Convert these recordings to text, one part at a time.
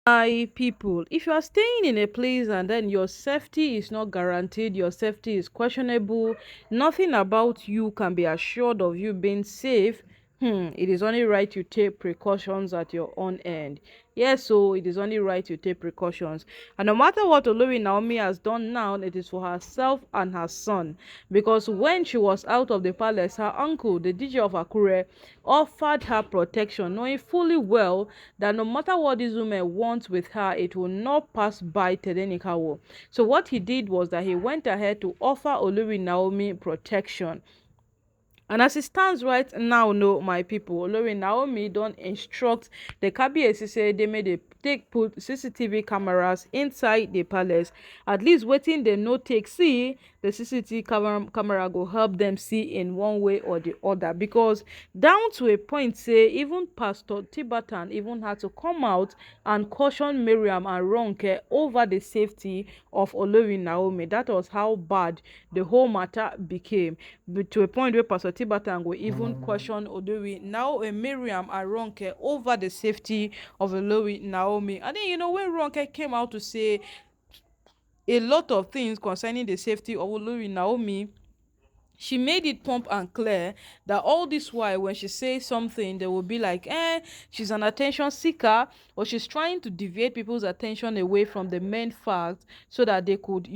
My people, if you are staying in a place and then your safety is not guaranteed, your safety is questionable, nothing about you can be assured of you being safe, it is only right you take precautions at your own end. Yes, so it is only right you take precautions. And no matter what Olori Naomi has done now, it is for herself and her son. Because when she was out of the palace, her uncle, the DJ of Akure, offered her protection, knowing fully well that no matter what this woman wants with her, it will not pass by Tedenikawo. So what he did was that he went ahead to offer Olori Naomi protection. And as it stands right now, no, my people, Olori Naomi don't instruct the Kabiyesi say they made a take put CCTV cameras inside the palace. At least waiting they no take see the CCTV camera go help them see in one way or the other. Because down to a point, say even Pastor Tibatan even had to come out and caution Miriam and Ronke over the safety of Olori Naomi. That was how bad the whole matter became. But to a point where Pastor Tibatan will even question Olori now Miriam and Ronke over the safety of Olori Naomi. And then when Ronke came out to say a lot of things concerning the safety of Olori Naomi, she made it plump and clear that all this while when she says something they will be like she's an attention seeker, or she's trying to deviate people's attention away from the main fact so that they could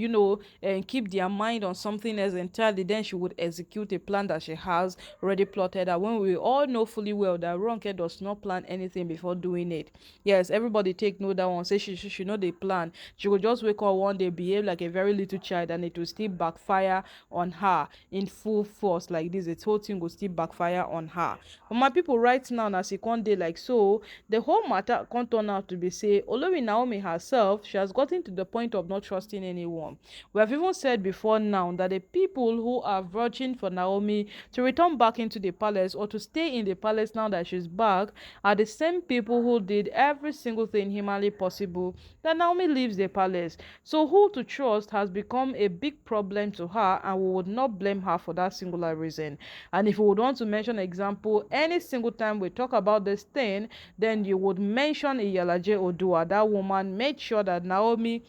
keep their mind on something else entirely. Then she would execute a plan that she has already plotted, that when we all know fully well that Ronke does not plan anything before doing it. Yes, everybody take note that one. Say she know the plan. She will just wake up one day, behave like a very little child, and it will still backfire on her in full force like this. The whole thing will still backfire on her. But my people, right now, as e come dey like so, the whole matter can't turn out to be say Olori Naomi herself, she has gotten to the point of not trusting anyone. We have even said before now that the people who are vouching for Naomi to return back into the palace or to stay in the palace now that she's back are the same people who did every single thing humanly possible that Naomi leaves the palace. So who to trust has become a big problem to her, and we would not blame her for that singular reason. And if we would want to mention an example, any single time we talk about this thing, then you would mention Yeyeluwa. That woman made sure that Naomi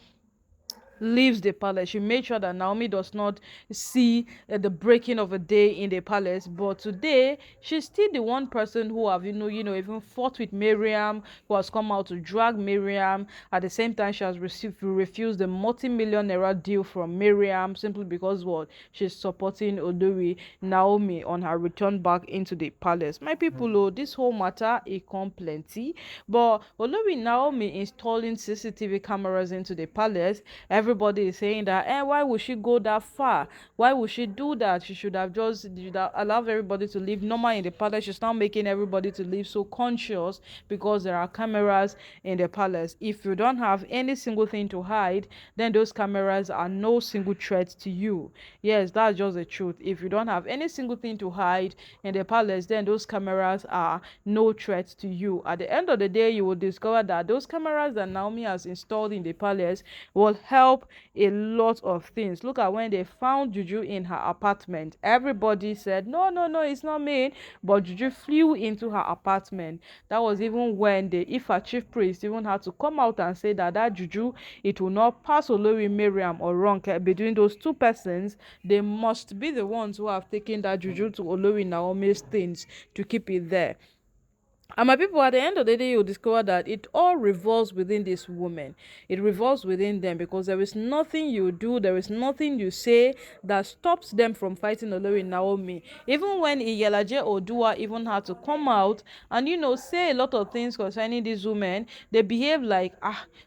leaves the palace. She made sure that Naomi does not see the breaking of a day in the palace. But today, she's still the one person who have even fought with Miriam, who has come out to drag Miriam. At the same time, she has refused the multi-million naira deal from Miriam simply because what she's supporting Olori Naomi on her return back into the palace. My people, oh, this whole matter it come plenty, but Olori Naomi installing CCTV cameras into the palace, everybody is saying that why would she go that far? Why would she do that? She should have just allowed everybody to live normal in the palace. She's now making everybody to live so conscious because there are cameras in the palace. If you don't have any single thing to hide, then those cameras are no single threat to you. Yes, that's just the truth. If you don't have any single thing to hide in the palace, then those cameras are no threat to you. At the end of the day, you will discover that those cameras that Naomi has installed in the palace will help a lot of things. Look at when they found Juju in her apartment. Everybody said, no, no, no, it's not me. But Juju flew into her apartment. That was even when the Ifa chief priest even had to come out and say that Juju, it will not pass Olori Miriam or Ronke. Between those two persons, they must be the ones who have taken that Juju to Olori Naomi's things to keep it there. And my people, at the end of the day, you'll discover that it all revolves within this woman. It revolves within them, because there is nothing you do, there is nothing you say that stops them from fighting Olori Naomi. Even when Iyalaje Odua even had to come out and say a lot of things concerning these women, they behave like,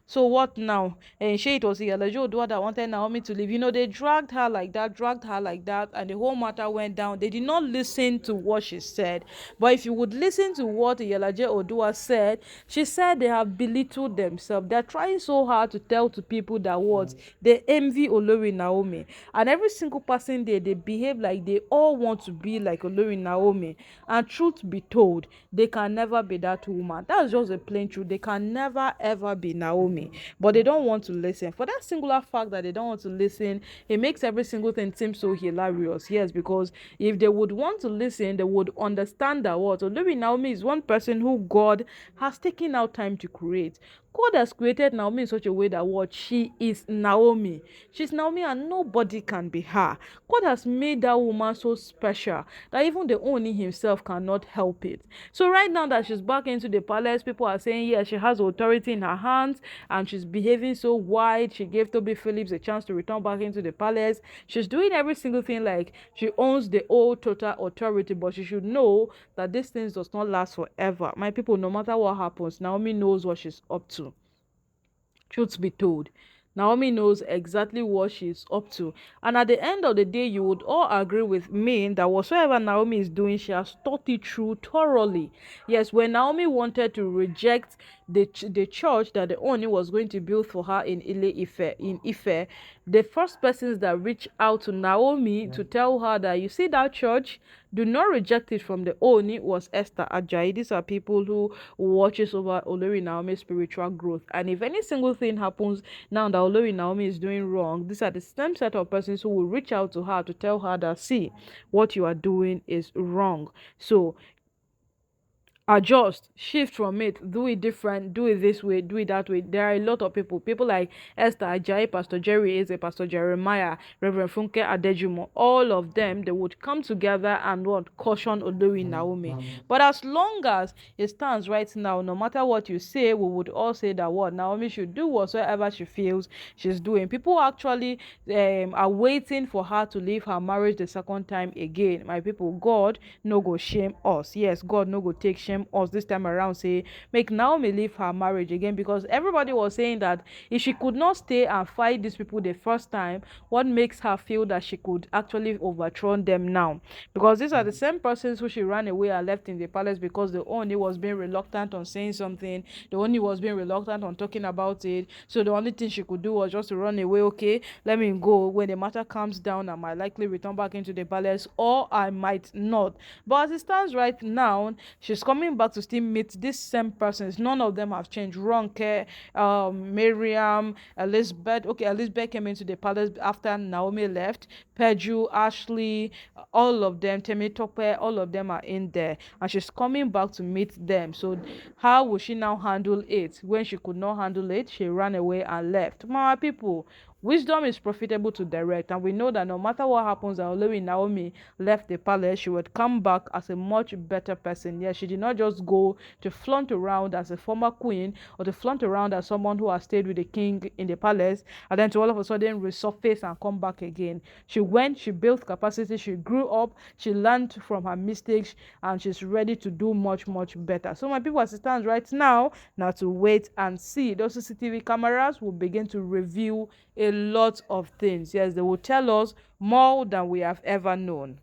so what now? And it was Iyalaje Odua that wanted Naomi to leave. They dragged her like that, and the whole matter went down. They did not listen to what she said. But if you would listen to what Iyalaje Odua said, she said they have belittled themselves. They're trying so hard to tell to people that what they envy Olori Naomi, and every single person there, they behave like they all want to be like Olori Naomi. And truth be told, they can never be that woman. That's just a plain truth. They can never ever be Naomi, but they don't want to listen. For that singular fact that they don't want to listen, it makes every single thing seem so hilarious. Yes, because if they would want to listen, they would understand that what Olori Naomi is one person who God has taken out time to create. God has created Naomi in such a way that what she is Naomi. She's Naomi and nobody can be her. God has made that woman so special that even the Ooni himself cannot help it. So right now that she's back into the palace, people are saying, yeah, she has authority in her hands and she's behaving so wide. She gave Tobi Phillips a chance to return back into the palace. She's doing every single thing like she owns the whole total authority, but she should know that these things does not last forever. My people, no matter what happens, Naomi knows what she's up to. Truth be told, Naomi knows exactly what she's up to. And at the end of the day, you would all agree with me that whatsoever Naomi is doing, she has thought it through thoroughly. Yes, when Naomi wanted to reject the church that the Ooni was going to build for her in Ife, the first persons that reached out to Naomi to tell her that, you see that church, do not reject it from the Ooni, was Esther Ajayi. These are people who watches over Olori Naomi's spiritual growth. And if any single thing happens now that Olori Naomi is doing wrong, these are the same set of persons who will reach out to her to tell her that, see, what you are doing is wrong. So adjust, shift from it, do it different, do it this way, do it that way. There are a lot of people like Esther Ajayi, Pastor Jerry Eze, Pastor Jeremiah, Reverend Funke Adejumo. All of them, they would come together and what caution Olori Naomi. But as long as it stands right now, no matter what you say, we would all say that what Naomi should do whatsoever she feels she's doing. People actually are waiting for her to leave her marriage the second time again. My people, God no go shame us. Yes, God no go take shame us this time around, say make Naomi leave her marriage again, because everybody was saying that if she could not stay and fight these people the first time, what makes her feel that she could actually overthrow them now? Because these are the same persons who she ran away and left in the palace because the Ooni was being reluctant on saying something, the Ooni was being reluctant on talking about it, so the only thing she could do was just to run away. Okay, let me go. When the matter calms down, I might likely return back into the palace, or I might not. But as it stands right now, she's coming back to still meet these same persons. None of them have changed. Ronke, Mariam, Elizabeth. Okay, Elizabeth came into the palace after Naomi left. Peju, Ashley, all of them, Temitope, all of them are in there, and she's coming back to meet them. So how will she now handle it? When she could not handle it, she ran away and left. My people, wisdom is profitable to direct, and we know that no matter what happens, that Olori Naomi left the palace, she would come back as a much better person. Yes, she did not just go to flaunt around as a former queen, or to flaunt around as someone who has stayed with the king in the palace, and then to all of a sudden resurface and come back again. She went, she built capacity, she grew up, she learned from her mistakes, and she's ready to do much better. So my people, as it stands right now to wait and see. Those CCTV cameras will begin to reveal a lot of things. Yes, they will tell us more than we have ever known.